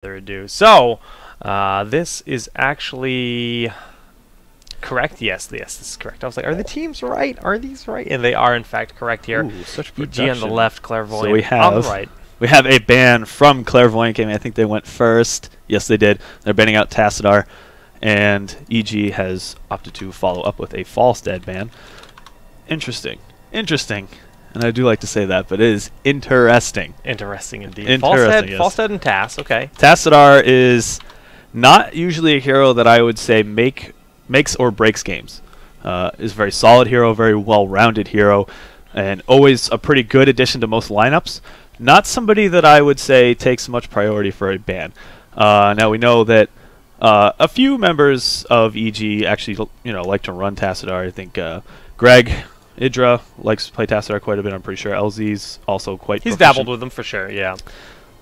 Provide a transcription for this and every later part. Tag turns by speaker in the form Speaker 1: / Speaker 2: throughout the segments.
Speaker 1: further ado. So, this is actually correct. Yes, this is correct. I was like, are the teams right? Are these right? And they are, in fact, correct here.
Speaker 2: Ooh, such
Speaker 1: EG on the left, Clairvoyant
Speaker 2: so we have,
Speaker 1: on the right.
Speaker 2: We have a ban from Clairvoyant Gaming. I think they went first. Yes, they did. They're banning out Tassadar. And EG has opted to follow up with a false dead ban. Interesting. Interesting. And I do like to say that, but it is interesting.
Speaker 1: Interesting indeed.
Speaker 2: Interesting, yes.
Speaker 1: False dead and Tass, okay.
Speaker 2: Tassadar is not usually a hero that I would say makes or breaks games. Is a very solid hero, very well-rounded hero, and always a pretty good addition to most lineups. Not somebody that I would say takes much priority for a ban. Now we know that a few members of EG actually, like to run Tassadar. I think Greg Idra likes to play Tassadar quite a bit. I'm pretty sure LZ's also quite.
Speaker 1: He's dabbled with them for sure. Yeah.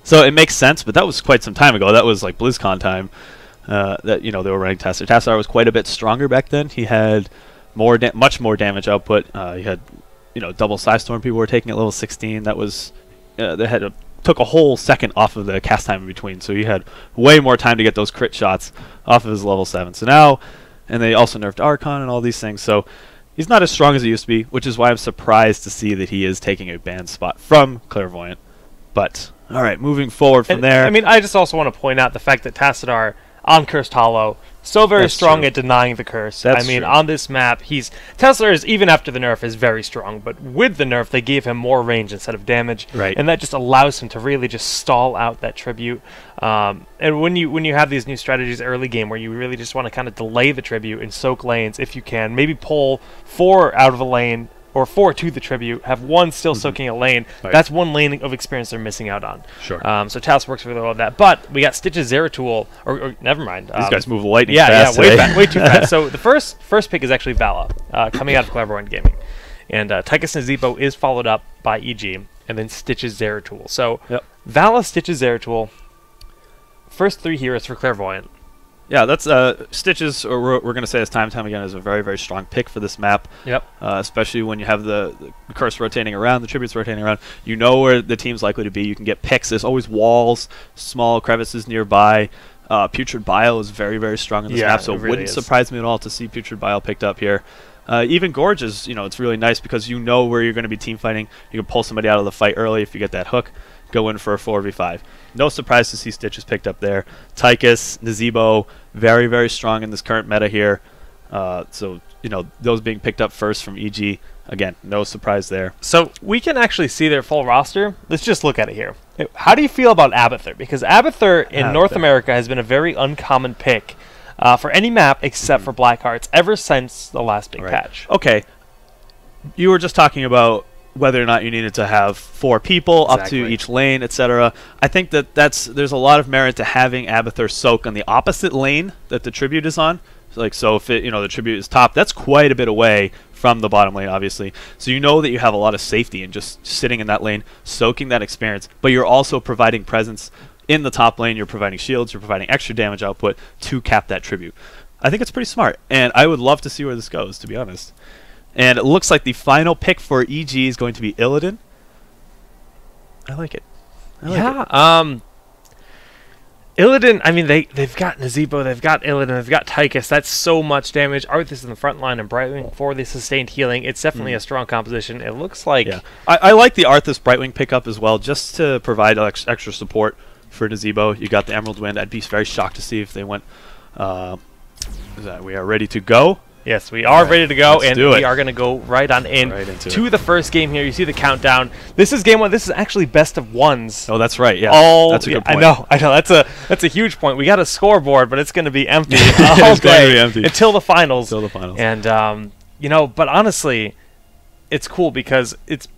Speaker 2: So it makes sense, but that was quite some time ago. That was like BlizzCon time. That they were running Tassadar. Tassadar was quite a bit stronger back then. He had much more damage output. He had double Side Storm. People were taking at level 16. That was took a whole second off of the cast time in between. So he had way more time to get those crit shots off of his level 7. So now, and they also nerfed Archon and all these things. So he's not as strong as he used to be, which is why I'm surprised to see that he is taking a ban spot from Clairvoyant. But all right, moving forward from there.
Speaker 1: I mean, I just also want to point out the fact that Tassadar on Cursed Hollow, so very strong at denying the curse. I mean, on this map, Tassadar is, even after the nerf, is very strong, but with the nerf, they gave him more range instead of damage, and that just allows him to really just stall out that tribute. And when you have these new strategies early game where you really just want to kind of delay the tribute and soak lanes if you can, maybe pull 4 out of a lane, or 4 to the tribute, have 1 still soaking a lane. That's 1 lane of experience they're missing out on.
Speaker 2: Sure.
Speaker 1: So Tass works really well with that. But we got Stitch's Zeratul, or never mind.
Speaker 2: These guys move lightning fast.
Speaker 1: Yeah, way too fast. So the first pick is actually Vala, coming out of Clairvoyant Gaming. And Tychus Nazeebo is followed up by EG, and then Stitch's Zeratul. So Vala, Stitch's Zeratul, first 3 heroes for Clairvoyant.
Speaker 2: Yeah, that's Stitches, or we're going to say this time and time again, is a very, very strong pick for this map.
Speaker 1: Yep.
Speaker 2: Especially when you have the curse rotating around, the tributes rotating around. You know where the team's likely to be. You can get picks. There's always walls, small crevices nearby. Putrid Bile is very, very strong in this map, so it really wouldn't surprise me at all to see Putrid Bile picked up here. Even Gorge is, it's really nice because you know where you're going to be team fighting. You can pull somebody out of the fight early if you get that hook. Go in for a 4v5. No surprise to see Stitches picked up there. Tychus, Nazeebo, very, very strong in this current meta here. So, those being picked up first from EG, again, no surprise there.
Speaker 1: So we can actually see their full roster. Let's just look at it here. How do you feel about Abathur? Because Abathur in North America has been a very uncommon pick for any map except for Blackhearts ever since the last big patch.
Speaker 2: Okay. You were just talking about whether or not you needed to have 4 people up to each lane, etc. I think that there's a lot of merit to having Abathur soak on the opposite lane that the tribute is on. So if the tribute is top, that's quite a bit away from the bottom lane, obviously. So you know that you have a lot of safety in just sitting in that lane, soaking that experience, but you're also providing presence in the top lane. You're providing shields, you're providing extra damage output to cap that tribute. I think it's pretty smart, and I would love to see where this goes, to be honest. And it looks like the final pick for EG is going to be Illidan. I like it.
Speaker 1: Illidan, I mean, they've got Nazeebo, they've got Illidan, they've got Tychus. That's so much damage. Arthas in the front line and Brightwing for the sustained healing. It's definitely a strong composition. It looks like...
Speaker 2: Yeah. I like the Arthas Brightwing pickup as well, just to provide extra support for Nazeebo. You got the Emerald Wind. I'd be very shocked to see if they went... we are ready to go.
Speaker 1: Yes, we are ready to go, and we
Speaker 2: it.
Speaker 1: are going to go right on in
Speaker 2: into
Speaker 1: the first game here. You see the countdown. This is game 1. This is actually best of ones.
Speaker 2: Oh, that's right. Yeah, that's a good point.
Speaker 1: I know. That's a huge point. We got a scoreboard, but it's going to be empty all day until the finals. And but honestly, it's cool because it's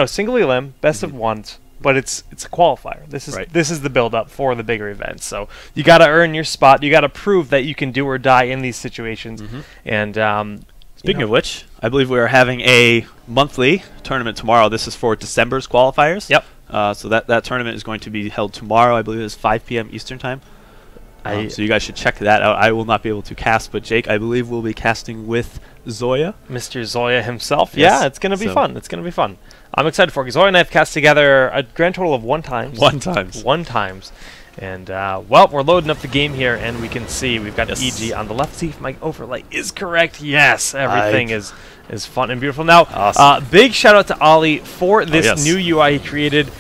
Speaker 1: single elim, best of ones. But it's a qualifier. This is the build-up for the bigger events. So you got to earn your spot. You got to prove that you can do or die in these situations. And
Speaker 2: speaking of which, I believe we are having a monthly tournament tomorrow. This is for December's qualifiers.
Speaker 1: Yep.
Speaker 2: So that tournament is going to be held tomorrow. I believe it is 5 p.m. Eastern time. So you guys should check that out. I will not be able to cast, but Jake, I believe, will be casting with Zoya.
Speaker 1: Mr. Zoya himself. Yes. Yeah, it's going to be fun. It's going to be fun. I'm excited for it because Zoya and I have cast together a grand total of 1 time.
Speaker 2: 1 time.
Speaker 1: 1 time. And, well, we're loading up the game here, and we can see we've got EG on the left. See if my overlay is correct. Yes, everything is fun and beautiful. Now, awesome. Big shout-out to Ollie for this new UI he created.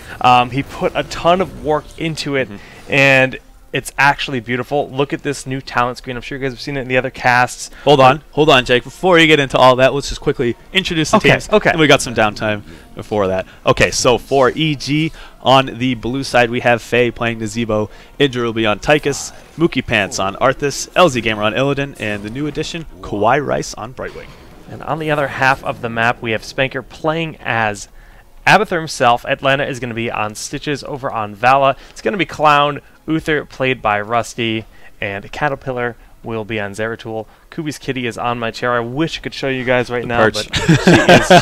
Speaker 1: He put a ton of work into it, and it's actually beautiful. Look at this new talent screen. I'm sure you guys have seen it in the other casts.
Speaker 2: Hold on, Jake. Before you get into all that, let's just quickly introduce the teams.
Speaker 1: Okay.
Speaker 2: And we got some downtime before that. Okay, so for EG, on the blue side, we have Faye playing Nazebo, Idra will be on Tychus, Mookie Pants on Arthas, LZ Gamer on Illidan, and the new addition, Kawhi Rice on Brightwing.
Speaker 1: And on the other half of the map, we have Spanker playing as Abathur himself. Atlanta is going to be on Stitches over on Vala. It's going to be Clown, Uther played by Rusty, and Caterpillar will be on Zeratul. Kubi's Kitty is on my chair. I wish I could show you guys right now, but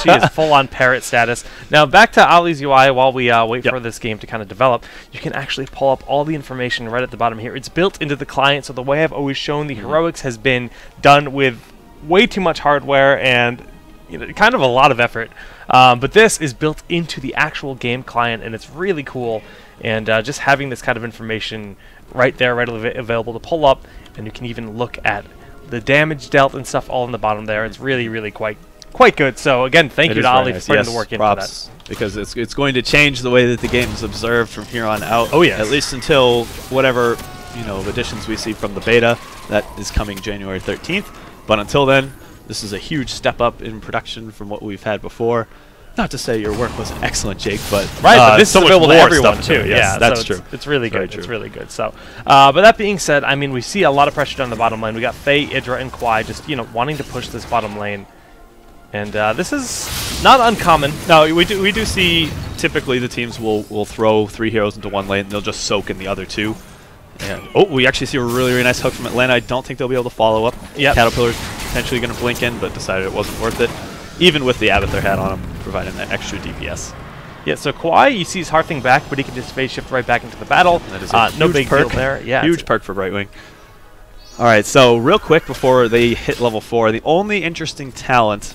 Speaker 1: she is full-on parrot status. Now back to Ollie's UI while we wait for this game to kind of develop. You can actually pull up all the information right at the bottom here. It's built into the client, so the way I've always shown the heroics has been done with way too much hardware and kind of a lot of effort. But this is built into the actual game client, and it's really cool. And just having this kind of information right there, readily available to pull up, and you can even look at the damage dealt and stuff all in the bottom there. It's really, really quite good. So again, thank you to Ollie for putting the work into that.
Speaker 2: Because it's going to change the way that the game is observed from here on out.
Speaker 1: Oh yes.
Speaker 2: At least until whatever additions we see from the beta that is coming January 13th. But until then, this is a huge step up in production from what we've had before. Not to say your work wasn't excellent, Jake, but
Speaker 1: but this is available to everyone too.
Speaker 2: Yes, that's true.
Speaker 1: It's really good. It's really good. So, but that being said, I mean, we see a lot of pressure down the bottom lane. We got Faye, Idra, and Kwai just wanting to push this bottom lane, and this is not uncommon.
Speaker 2: No, we do see typically the teams will throw 3 heroes into one lane, and they'll just soak in the other 2. And we actually see a really, really nice hook from Atlanta. I don't think they'll be able to follow up. Caterpillar's potentially going to blink in, but decided it wasn't worth it. Even with the Abathur hat on him, providing that extra DPS.
Speaker 1: Yeah, so Kawhi, you see his Hearthing back, but he can just phase shift right back into the battle.
Speaker 2: That is a
Speaker 1: no big
Speaker 2: perk
Speaker 1: deal there. Yeah,
Speaker 2: huge perk for Brightwing. All right, so real quick before they hit level 4, the only interesting talent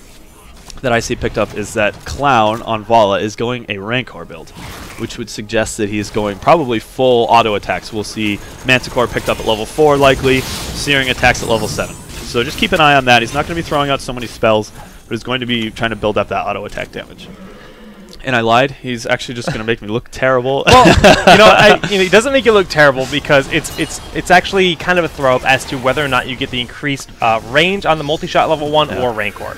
Speaker 2: that I see picked up is that Clown on Vala is going a Rancor build, which would suggest that he's going probably full auto attacks. We'll see Manticore picked up at level 4 likely, Searing attacks at level 7. So just keep an eye on that. He's not going to be throwing out so many spells, but he's going to be trying to build up that auto attack damage. And I lied. He's actually just going to make me look terrible.
Speaker 1: Well, he doesn't make you look terrible because it's actually kind of a throw up as to whether or not you get the increased range on the multi-shot level 1 or Rancor.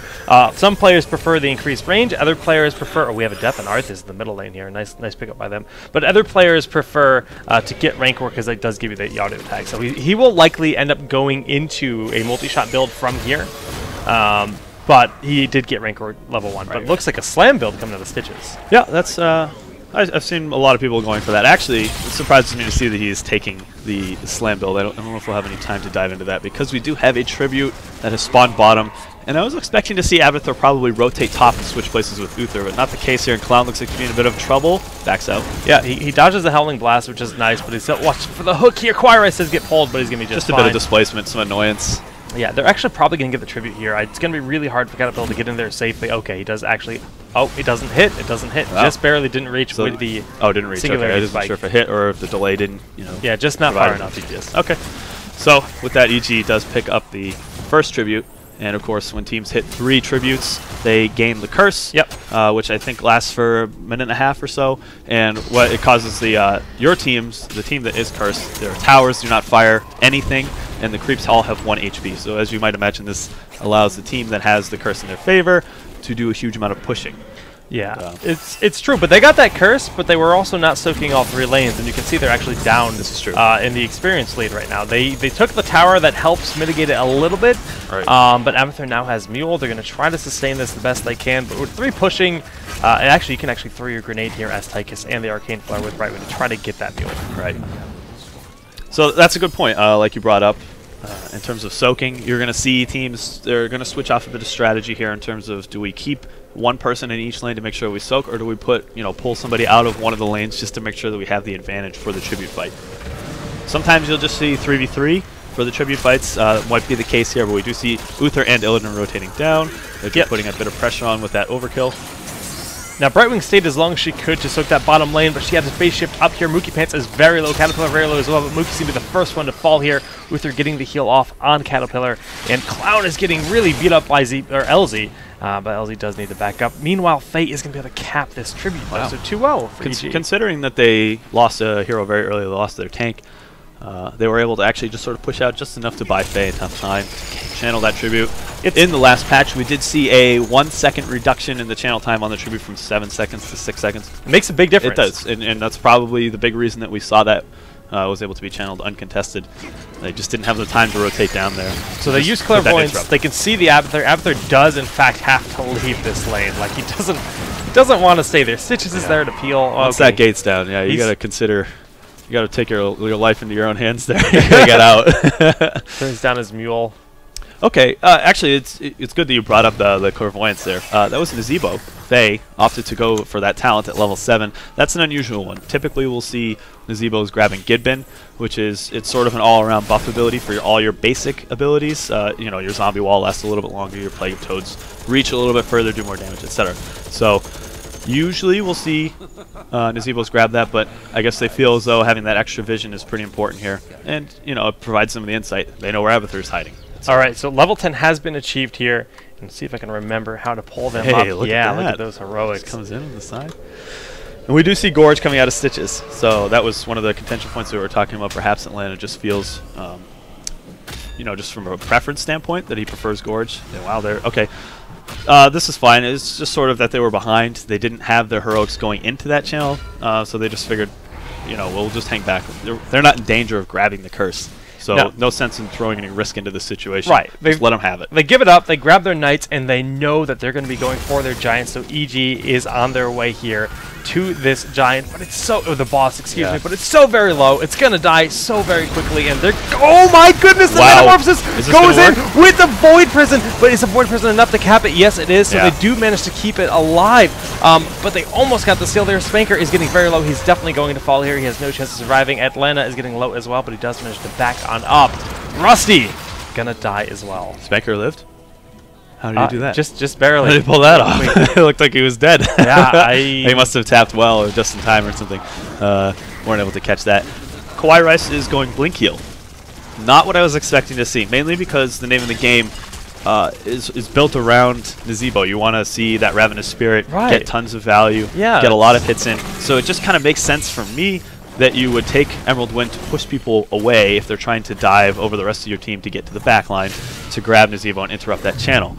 Speaker 1: Some players prefer the increased range. Other players prefer. Oh, we have a Death and Arthas in the middle lane here. Nice pickup by them. But other players prefer to get Rancor because it does give you the auto attack. So he will likely end up going into a multi-shot build from here. But he did get Rancor level 1. But it looks like a slam build coming out of Stitches.
Speaker 2: Yeah, that's I've seen a lot of people going for that. Actually, it surprises me to see that he is taking the slam build. I don't know if we'll have any time to dive into that because we do have a tribute that has spawned bottom. And I was expecting to see Abathur probably rotate top and switch places with Uther, but not the case here. And Clown looks like he's in a bit of trouble. Backs out.
Speaker 1: Yeah, he dodges the Howling Blast, which is nice, but he's still watching for the hook here. Quira says get pulled, but he's going to be just fine.
Speaker 2: A bit of displacement, some annoyance.
Speaker 1: Yeah, they're actually probably going to get the tribute here. It's going to be really hard for Caterpillar to get in there safely. Okay, he does actually... Oh, it doesn't hit. It doesn't hit. Wow. Just barely didn't reach with the...
Speaker 2: Oh, didn't reach. Okay, I wasn't sure if it hit or if the delay didn't,
Speaker 1: Yeah, just not far enough.
Speaker 2: DPS. Okay. So, with that, EG does pick up the first tribute. And, of course, when teams hit 3 tributes, they gain the curse, which I think lasts for a minute and a half or so. And what it causes your teams, the team that is cursed, their towers do not fire anything, and the creeps all have 1 HP. So as you might imagine, this allows the team that has the curse in their favor to do a huge amount of pushing.
Speaker 1: Yeah, it's true, but they got that curse, but they were also not soaking all 3 lanes, and you can see they're actually down.
Speaker 2: This is true.
Speaker 1: In the experience lead right now. They took the tower that helps mitigate it a little bit,
Speaker 2: right.
Speaker 1: But Abathur now has Mule. They're going to try to sustain this the best they can, but with 3 pushing, and actually you can actually throw your grenade here as Tychus and the Arcane Flare with Brightwing to try to get that Mule.
Speaker 2: Right. So that's a good point, like you brought up. In terms of soaking, you're going to see teams, they're going to switch off a bit of strategy here in terms of do we keep 1 person in each lane to make sure we soak, or do we pull somebody out of one of the lanes just to make sure that we have the advantage for the tribute fight. Sometimes you'll just see 3v3 for the tribute fights. Might be the case here, but we do see Uther and Illidan rotating down. They're putting a bit of pressure on with that overkill.
Speaker 1: Now, Brightwing stayed as long as she could to soak that bottom lane, but she had to phase shift up here. Mookie Pants is very low, Caterpillar very low as well, but Mookie's going to be the first one to fall here, Uther getting the heal off on Caterpillar, and Clown is getting really beat up by LZ, but LZ does need to back up. Meanwhile, Faye is going to be able to cap this tribute, though, so 2-0 for EG.
Speaker 2: Considering that they lost a hero very early, they lost their tank, they were able to actually just sort of push out just enough to buy Faye enough time to channel that tribute. In the last patch, we did see a 1 second reduction in the channel time on the tribute from 7 seconds to 6 seconds.
Speaker 1: It makes a big difference.
Speaker 2: It does, and that's probably the big reason that we saw that was able to be channeled uncontested. They just didn't have the time to rotate down there.
Speaker 1: So they use Clairvoyant. They can see the Abathur. Abathur does, in fact, have to leave this lane. Like, he doesn't want to stay there. Stitches is there to peel.
Speaker 2: Once that gate's down, yeah, you got to consider. You got to take your life into your own hands there. You got to get out.
Speaker 1: Turns down his mule.
Speaker 2: Okay, actually, it's good that you brought up the Clairvoyance there. That was Nazebo. Faye opted to go for that talent at level 7. That's an unusual one. Typically, we'll see Nazebo's grabbing Gidbin, which is it's sort of an all-around buff ability for all your basic abilities. You know, your zombie wall lasts a little bit longer, your Plague of Toads reach a little bit further, do more damage, etc. So usually we'll see Nazebo's grab that, but I guess they feel as though having that extra vision is pretty important here. And, you know, it provides some of the insight. They know where Abathur is hiding.
Speaker 1: All right, so level 10 has been achieved here. And see if I can remember how to pull them up.
Speaker 2: Look
Speaker 1: yeah,
Speaker 2: at that.
Speaker 1: Look at those heroics.
Speaker 2: Just comes in on the side. And we do see Gorge coming out of Stitches. So that was one of the contention points that we were talking about. Perhaps Atlanta just feels, you know, just from a preference standpoint that he prefers Gorge. Yeah, wow, they're okay. This is fine. It's just sort of that they were behind. They didn't have their heroics going into that channel, so they just figured, you know, we'll just hang back. They're not in danger of grabbing the curse. So no sense in throwing any risk into this situation.
Speaker 1: Right.
Speaker 2: Just let them have it.
Speaker 1: They give it up, they grab their knights, and they know that they're going to be going for their giants, so EG is on their way here to this giant, but it's so, the boss, excuse me, but it's so very low, it's going to die so very quickly, and they're, oh my goodness, the Metamorphosis goes in with the Void Prison, but is the Void Prison enough to cap it? Yes, it is, so they do manage to keep it alive, but they almost got the steal there. Spanker is getting very low, he's definitely going to fall here, he has no chance of surviving. Atlanta is getting low as well, but he does manage to back on up. Rusty gonna die as well.
Speaker 2: Spanker lived? How did he do that?
Speaker 1: Just barely.
Speaker 2: How did he pull that off? It looked like he was dead.
Speaker 1: Yeah,
Speaker 2: he must have tapped well or just in time or something. Weren't able to catch that. Kawaii Rice is going Blink Heal. Not what I was expecting to see, mainly because the name of the game is built around Nazebo. You want to see that Ravenous Spirit get tons of value, get a lot of hits in. So it just kind of makes sense for me that you would take Emerald Wind to push people away if they're trying to dive over the rest of your team to get to the back line to grab Nazebo and interrupt that channel.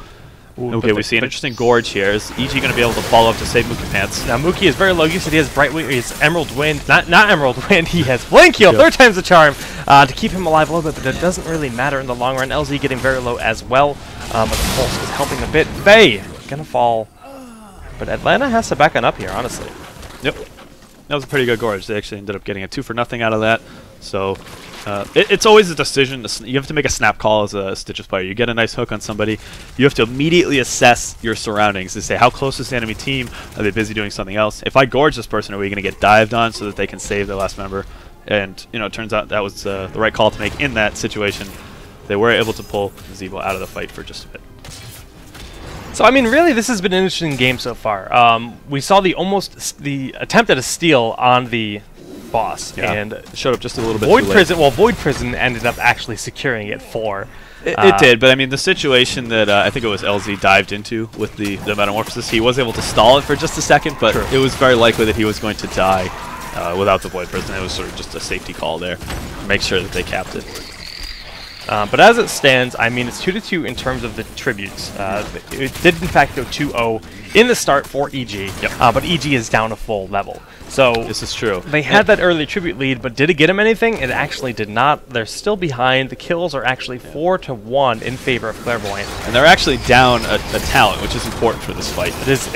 Speaker 2: Ooh, okay, we see an interesting Gorge here. Is EG going to be able to follow up to save Mookie Pants?
Speaker 1: Now Mookie is very low. You said he has Brightwing, he has Emerald Wind. Not Emerald Wind, he has Blink Heal, 3rd time's the charm, to keep him alive a little bit, but it doesn't really matter in the long run. LZ getting very low as well, but the Pulse is helping a bit. Faye gonna fall, but Atlanta has to back on up here, honestly.
Speaker 2: Yep. That was a pretty good Gorge. They actually ended up getting a 2-for-0 out of that. So it's always a decision. You have to make a snap call as a Stitches player. You get a nice hook on somebody. You have to immediately assess your surroundings to say, how close is the enemy team? Are they busy doing something else? If I Gorge this person, are we going to get dived on so that they can save their last member? And, you know, it turns out that was the right call to make in that situation. They were able to pull Nazebo out of the fight for just a bit.
Speaker 1: So, I mean, really, this has been an interesting game so far. We saw the attempt at a steal on the boss, and
Speaker 2: it showed up just a little bit too late.
Speaker 1: Void Prison ended up actually securing it for.
Speaker 2: It did, but I mean, the situation that I think it was LZ dived into with the Metamorphosis, he was able to stall it for just a second, but it was very likely that he was going to die without the Void Prison. It was sort of just a safety call there to make sure that they capped it.
Speaker 1: But as it stands, I mean, it's 2-2 in terms of the tributes. It did, in fact, go 2-0 in the start for EG, but EG is down a full level. So
Speaker 2: this is true.
Speaker 1: They had that early tribute lead, but did it get them anything? It actually did not. They're still behind. The kills are actually 4-1 in favor of Clairvoyant.
Speaker 2: And they're actually down a talent, which is important for this fight.
Speaker 1: It is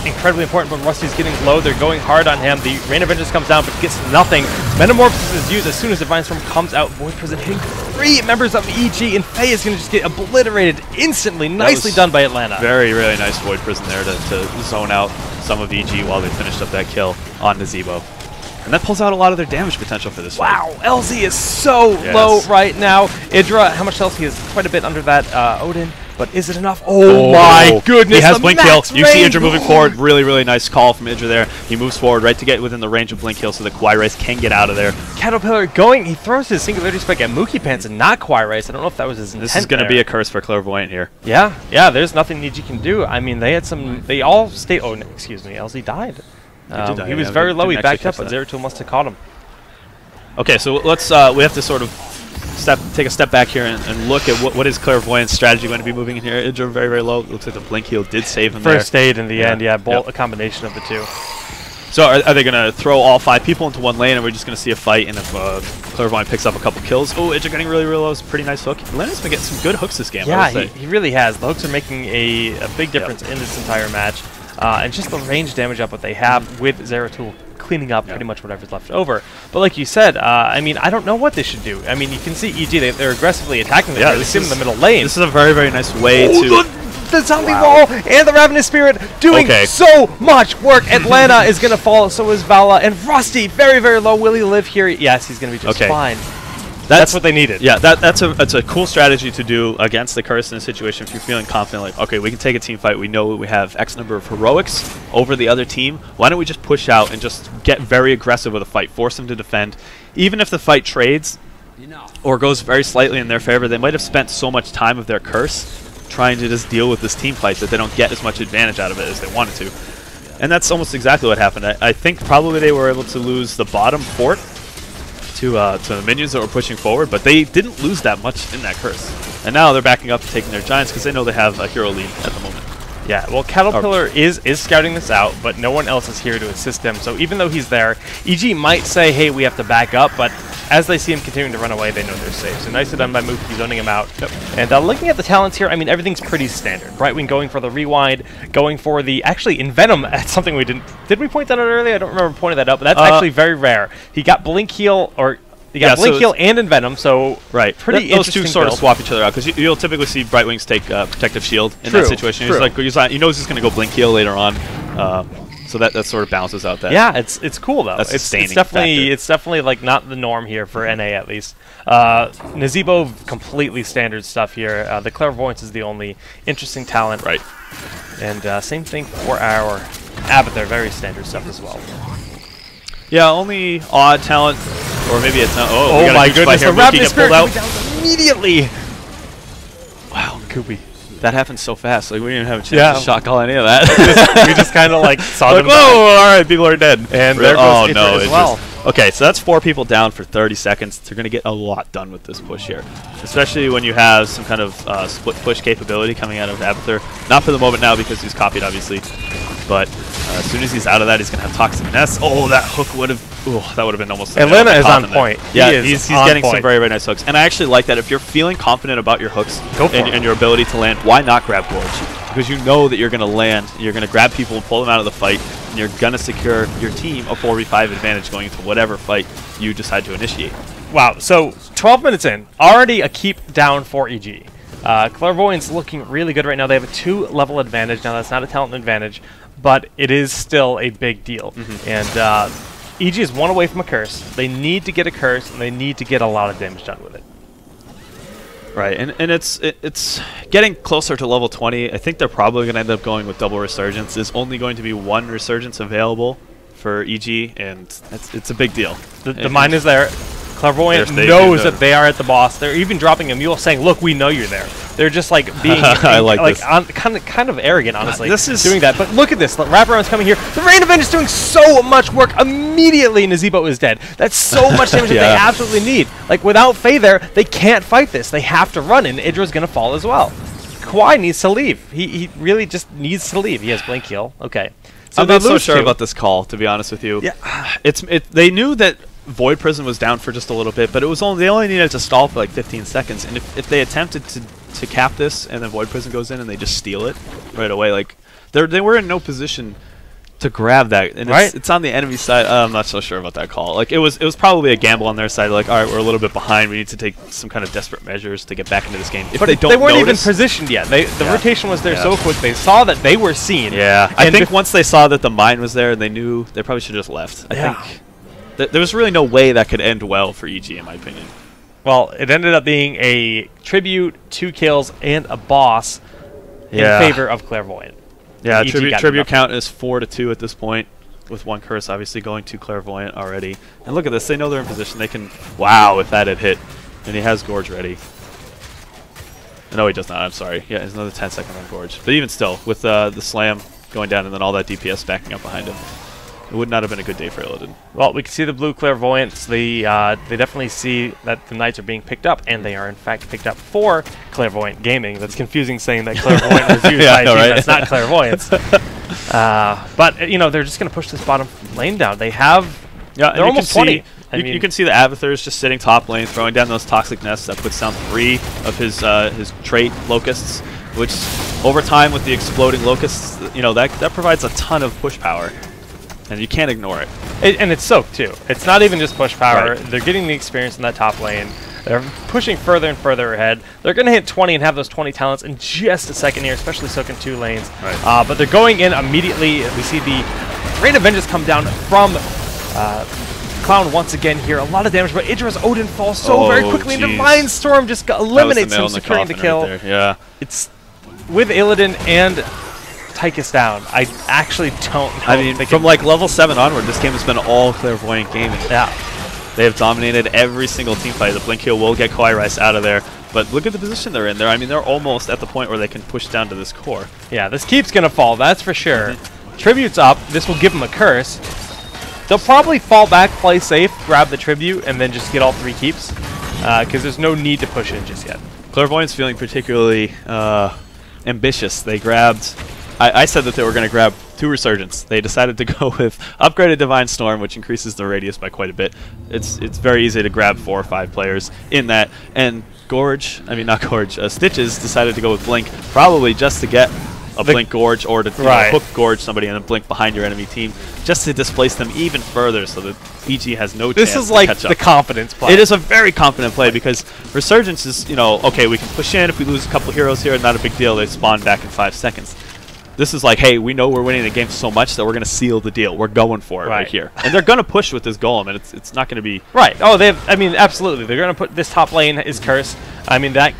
Speaker 1: incredibly important, but Rusty's getting low. They're going hard on him. The Rain of Vengeance comes down, but gets nothing. Metamorphosis is used as soon as Divine Storm comes out. Void Prison hitting 3 members of EG, and Faye is going to just get obliterated instantly. Nicely done by Atlanta.
Speaker 2: Very, really nice Void Prison there to zone out some of EG while they finished up that kill on Nazebo. And that pulls out a lot of their damage potential for this fight.
Speaker 1: Wow, LZ is so low right now. Idra, how much else? He is quite a bit under that. Odin, But is it enough? Oh my goodness!
Speaker 2: He has blink heal. You see Idra moving forward. Really, really nice call from Idra there. He moves forward right to get within the range of blink heal so the Kawaii Rice can get out of there.
Speaker 1: Caterpillar going. He throws his singularity spike at Mookie Pants and not Kawaii Rice. I don't know if that was his intent.
Speaker 2: This is going to be a curse for Clairvoyant here.
Speaker 1: Yeah, yeah. There's nothing Niji can do. I mean, they had some. They all stayed. Oh, no, excuse me. LZ died. He was very low. He backed up, but Zeratul must have caught him.
Speaker 2: Okay, so let's. We have to sort of take a step back here and look at what is Clairvoyant's strategy going to be moving in here. Idra very, very low. Looks like the blink heal did save him
Speaker 1: First aid in the end, yeah. A combination of the two.
Speaker 2: So are they going to throw all 5 people into one lane, and we're just going to see a fight, and if Clairvoyant picks up a couple kills. Oh, Idra getting really, really low. It's a pretty nice hook. Leonard's been getting some good hooks this game,
Speaker 1: yeah, he really has. The hooks are making a big difference in this entire match. And just the range damage up what they have with Zeratul cleaning up pretty much whatever's left over. But like you said, I mean, I don't know what they should do. I mean, you can see EG, they're aggressively attacking them. Yeah, they sit in the middle lane.
Speaker 2: This is a very, very nice way to...
Speaker 1: The zombie wall and the Ravenous Spirit doing so much work. Atlanta is going to fall, so is Vala. And Rusty, very, very low. Will he live here? Yes, he's going to be just fine. That's what they needed.
Speaker 2: Yeah, that's a cool strategy to do against the curse in a situation if you're feeling confident, like, okay, we can take a team fight. We know we have X number of heroics over the other team. Why don't we just push out and just get very aggressive with a fight, force them to defend. Even if the fight trades or goes very slightly in their favor, they might have spent so much time of their curse trying to just deal with this team fight that they don't get as much advantage out of it as they wanted to. And that's almost exactly what happened. I think probably they were able to lose the bottom fort to the minions that were pushing forward, but they didn't lose that much in that curse. And now they're backing up and taking their giants because they know they have a hero lead at the moment.
Speaker 1: Yeah, well, Caterpillar is scouting this out, but no one else is here to assist him. So even though he's there, EG might say, hey, we have to back up, but as they see him continuing to run away, they know they're safe. So nicely done by Mookie, zoning him out. And looking at the talents here, I mean, everything's pretty standard. Brightwing going for the rewind, going for the... Actually, in Venom, that's something we didn't... Did we point that out earlier? I don't remember pointing that out, but that's actually very rare. He got Blink Heal, or... You got Blink Heal and Envenom, so pretty
Speaker 2: those two sort of swap each other out, because you'll typically see Brightwings take Protective Shield in that situation. He knows he's going to go Blink Heal later on, so that sort of balances out that.
Speaker 1: Yeah, it's cool though. It's definitely like not the norm here for NA at least. Nazebo, completely standard stuff here. The Clairvoyance is the only interesting talent.
Speaker 2: Right.
Speaker 1: And same thing for our Abathur, very standard stuff as well.
Speaker 2: Yeah, only odd talent, or maybe it's not.
Speaker 1: Oh my goodness, the Ravenous Spirit coming down immediately. Wow, Koopy.
Speaker 2: That happened so fast. Like, we didn't even have a chance to shot call any of that.
Speaker 1: we just kind of like saw them.
Speaker 2: Whoa, all right, people are dead.
Speaker 1: And there goes Idra as well.
Speaker 2: Okay, so that's 4 people down for 30 seconds. They're going to get a lot done with this push here, especially when you have some kind of split push capability coming out of Abathur. Not for the moment now because he's copied, obviously, but as soon as he's out of that, he's going to have Toxic Nest. Oh, that hook would have... Oh, that would have been almost...
Speaker 1: Atlanta is on point.
Speaker 2: Yeah, he's getting some very, very nice hooks. And I actually like that. If you're feeling confident about your hooks and your ability to land, why not grab Gorge? Because you know that you're going to land, you're going to grab people and pull them out of the fight, and you're going to secure your team a 4v5 advantage going into whatever fight you decide to initiate.
Speaker 1: Wow, so 12 minutes in, already a keep down for EG. Clairvoyant's looking really good right now. They have a 2-level advantage. Now, that's not a talent advantage, but it is still a big deal. And EG is 1 away from a curse. They need to get a curse, and they need to get a lot of damage done with it.
Speaker 2: Right, and it's getting closer to level 20. I think they're probably going to end up going with double resurgence. There's only going to be 1 resurgence available for EG, and it's a big deal.
Speaker 1: The mine is there. Clairvoyant knows that they are at the boss. They're even dropping a mule saying, look, we know you're there. They're just like being kind of arrogant, honestly, doing that. But look at this. Wraparound's coming here. The Rain of Vengeance is doing so much work. Immediately, Nazebo is dead. That's so much damage that they absolutely need. Like, without Faye there, they can't fight this. They have to run, and Idra's going to fall as well. Kawhi needs to leave. He really just needs to leave. He has Blink Heal. Okay.
Speaker 2: So I'm not so sure about this call, to be honest with you.
Speaker 1: Yeah.
Speaker 2: They knew that Void Prison was down for just a little bit, but they only needed to stall for like 15 seconds. And if they attempted to cap this and then Void Prison goes in and they just steal it right away, like they were in no position to grab that. And it's on the enemy side. I'm not so sure about that call. Like it was probably a gamble on their side. Like, all right, we're a little bit behind. We need to take some kind of desperate measures to get back into this game.
Speaker 1: But they weren't even positioned yet. The rotation was there so quick. They saw that they were seen.
Speaker 2: Yeah, I think once they saw that the mine was there, they knew they probably should have just left. I think there was really no way that could end well for EG, in my opinion.
Speaker 1: Well, it ended up being a tribute, 2 kills, and a boss in favor of Clairvoyant.
Speaker 2: Yeah, tribute count is 4-2 at this point, with 1 curse obviously going to Clairvoyant already. And look at this, they know they're in position. They can, wow, if that had hit. And he has Gorge ready. No, he does not, I'm sorry. Yeah, there's another 10 seconds on Gorge. But even still, with the slam going down and then all that DPS backing up behind him, it would not have been a good day for Illidan.
Speaker 1: Well, we can see the blue Clairvoyants. They definitely see that the Knights are being picked up, and they are in fact picked up for Clairvoyant Gaming. That's confusing saying that Clairvoyant was used by a team that's not Clairvoyants. But, you know, they're just going to push this bottom lane down. They have... Yeah, they're almost 20.
Speaker 2: You can see the Avathur's just sitting top lane, throwing down those toxic nests that puts down 3 of his trait locusts, which over time with the exploding locusts, you know, that provides a ton of push power. And you can't ignore it.
Speaker 1: And it's soaked, too. It's not even just push power. Right. They're getting the experience in that top lane. They're pushing further and further ahead. They're going to hit 20 and have those 20 talents in just a second here, especially soaking 2 lanes. Right. But they're going in immediately. We see the Rain of Vengeance come down from Clown once again here. A lot of damage, but Idra's Odin falls so very quickly, and Divine Storm just eliminates him, securing the kill.
Speaker 2: Right there. Yeah.
Speaker 1: It's with Illidan and Tychus down. I actually don't know.
Speaker 2: I mean, from like level 7 onward, this game has been all Clairvoyant gaming.
Speaker 1: Yeah.
Speaker 2: They have dominated every single team fight. The Blink Heal will get Kawhi Rice out of there, but look at the position they're in there. I mean, they're almost at the point where they can push down to this core.
Speaker 1: Yeah, this keep's going to fall, that's for sure. Tribute's up. This will give them a curse. They'll probably fall back, play safe, grab the Tribute, and then just get all 3 keeps, because there's no need to push in just yet.
Speaker 2: Clairvoyant's feeling particularly ambitious. They grabbed... I said that they were going to grab 2 Resurgence. They decided to go with upgraded Divine Storm, which increases the radius by quite a bit. It's very easy to grab 4 or 5 players in that. And Stitches decided to go with Blink, probably just to get a Blink Gorge or to hook Gorge somebody and then Blink behind your enemy team, just to displace them even further so that EG has no chance to catch up.
Speaker 1: This is like the confidence play.
Speaker 2: It is a very confident play because Resurgence is, you know, okay, we can push in. If we lose a couple heroes here, not a big deal. They spawn back in 5 seconds. This is like, hey, we know we're winning the game so much that we're going to seal the deal. We're going for it right here. And they're going to push with this Golem, and it's not going to be...
Speaker 1: Right. Oh, I mean, absolutely. They're going to put this top lane is cursed. I mean, that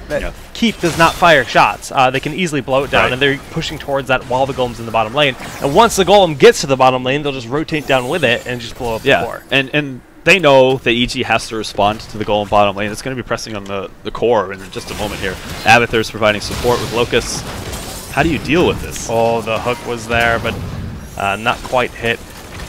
Speaker 1: keep does not fire shots. They can easily blow it down, and they're pushing towards that while the Golem's in the bottom lane. And once the Golem gets to the bottom lane, they'll just rotate down with it and just blow up the core.
Speaker 2: And they know that EG has to respond to the Golem bottom lane. It's going to be pressing on the core in just a moment here. Avathur's providing support with Locusts. How do you deal with this?
Speaker 1: Oh, the hook was there, but not quite hit.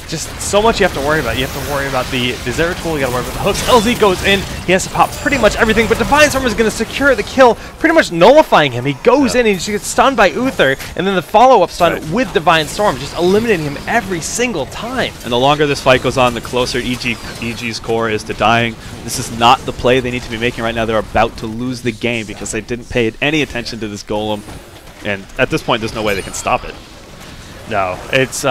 Speaker 1: Just so much you have to worry about. You have to worry about the Zeratul, you got to worry about the hooks. LZ goes in, he has to pop pretty much everything, but Divine Storm is going to secure the kill, pretty much nullifying him. He goes in, and he just gets stunned by Uther, and then the follow-up stun with Divine Storm, just eliminating him every single time.
Speaker 2: And the longer this fight goes on, the closer EG's core is to dying. This is not the play they need to be making right now. They're about to lose the game because they didn't pay any attention to this Golem. And at this point, there's no way they can stop it.
Speaker 1: No, it's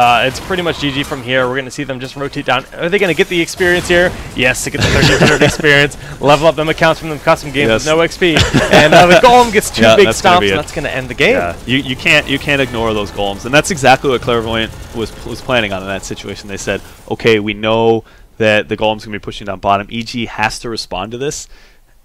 Speaker 1: pretty much GG from here. We're going to see them just rotate down. Are they going to get the experience here? Yes, to get the 1300 experience. Level up them accounts from them custom games with no XP. And the Golem gets 2 big stomps, and that's going to end the game.
Speaker 2: Yeah. You can't ignore those Golems. And that's exactly what Clairvoyant was planning on in that situation. They said, okay, we know that the Golem's going to be pushing down bottom. EG has to respond to this.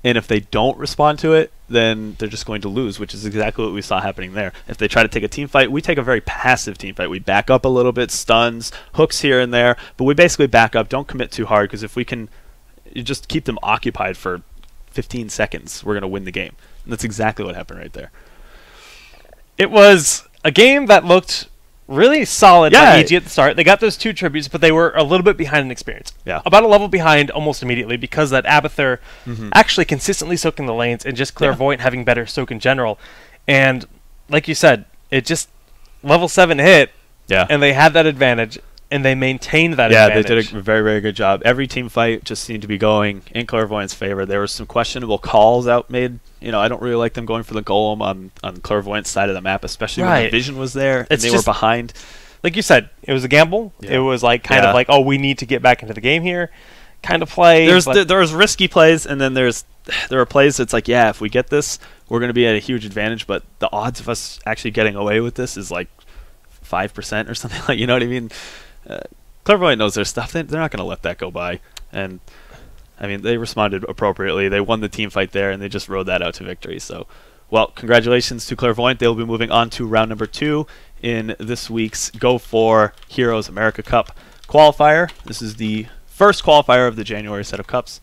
Speaker 2: And if they don't respond to it, then they're just going to lose, which is exactly what we saw happening there. If they try to take a team fight, we take a very passive team fight. We back up a little bit, stuns, hooks here and there, but we basically back up, don't commit too hard, because if we can just keep them occupied for 15 seconds, we're going to win the game. And that's exactly what happened right there.
Speaker 1: It was a game that looked really solid on EG at the start. They got those 2 tributes, but they were a little bit behind in experience.
Speaker 2: Yeah.
Speaker 1: About a level behind almost immediately because that Abathur actually consistently soaking the lanes and just Clairvoyant having better soak in general. And like you said, it just level 7 hit, and they had that advantage, and they maintained that advantage.
Speaker 2: Yeah, they did a very, very good job. Every team fight just seemed to be going in Clairvoyant's favor. There were some questionable calls out made. You know, I don't really like them going for the Golem on Clairvoyant's side of the map, especially when the vision was there and they were behind.
Speaker 1: Like you said, it was a gamble. It was like kind of like, oh, we need to get back into the game here kind of play.
Speaker 2: There's risky plays, and then there are plays that's like, yeah, if we get this, we're going to be at a huge advantage, but the odds of us actually getting away with this is like 5% or something like, you know what I mean? Clairvoyant knows their stuff. They're not going to let that go by. And I mean, they responded appropriately. They won the team fight there, and they just rode that out to victory. So, well, congratulations to Clairvoyant. They'll be moving on to round number 2 in this week's Go4Heroes America Cup qualifier. This is the first qualifier of the January set of cups.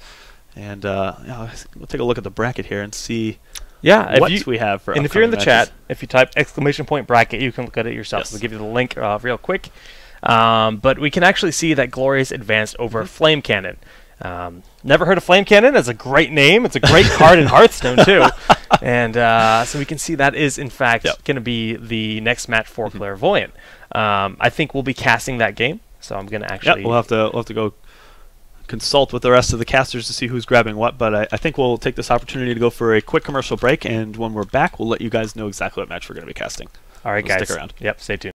Speaker 2: And we'll take a look at the bracket here and see what we have for.
Speaker 1: And if you're in the chat, if you type !bracket, you can look at it yourself.
Speaker 2: Yes.
Speaker 1: We'll give you the link real quick. But we can actually see that Glorious advanced over Flame Cannon. Never heard of Flame Cannon. It's a great name. It's a great card in Hearthstone, too. And so we can see that is, in fact, going to be the next match for Clairvoyant. I think we'll be casting that game. So I'm going to actually...
Speaker 2: we'll have to go consult with the rest of the casters to see who's grabbing what, but I think we'll take this opportunity to go for a quick commercial break, and when we're back, we'll let you guys know exactly what match we're going to be casting.
Speaker 1: All right, guys.
Speaker 2: Stick around.
Speaker 1: Yep, stay tuned.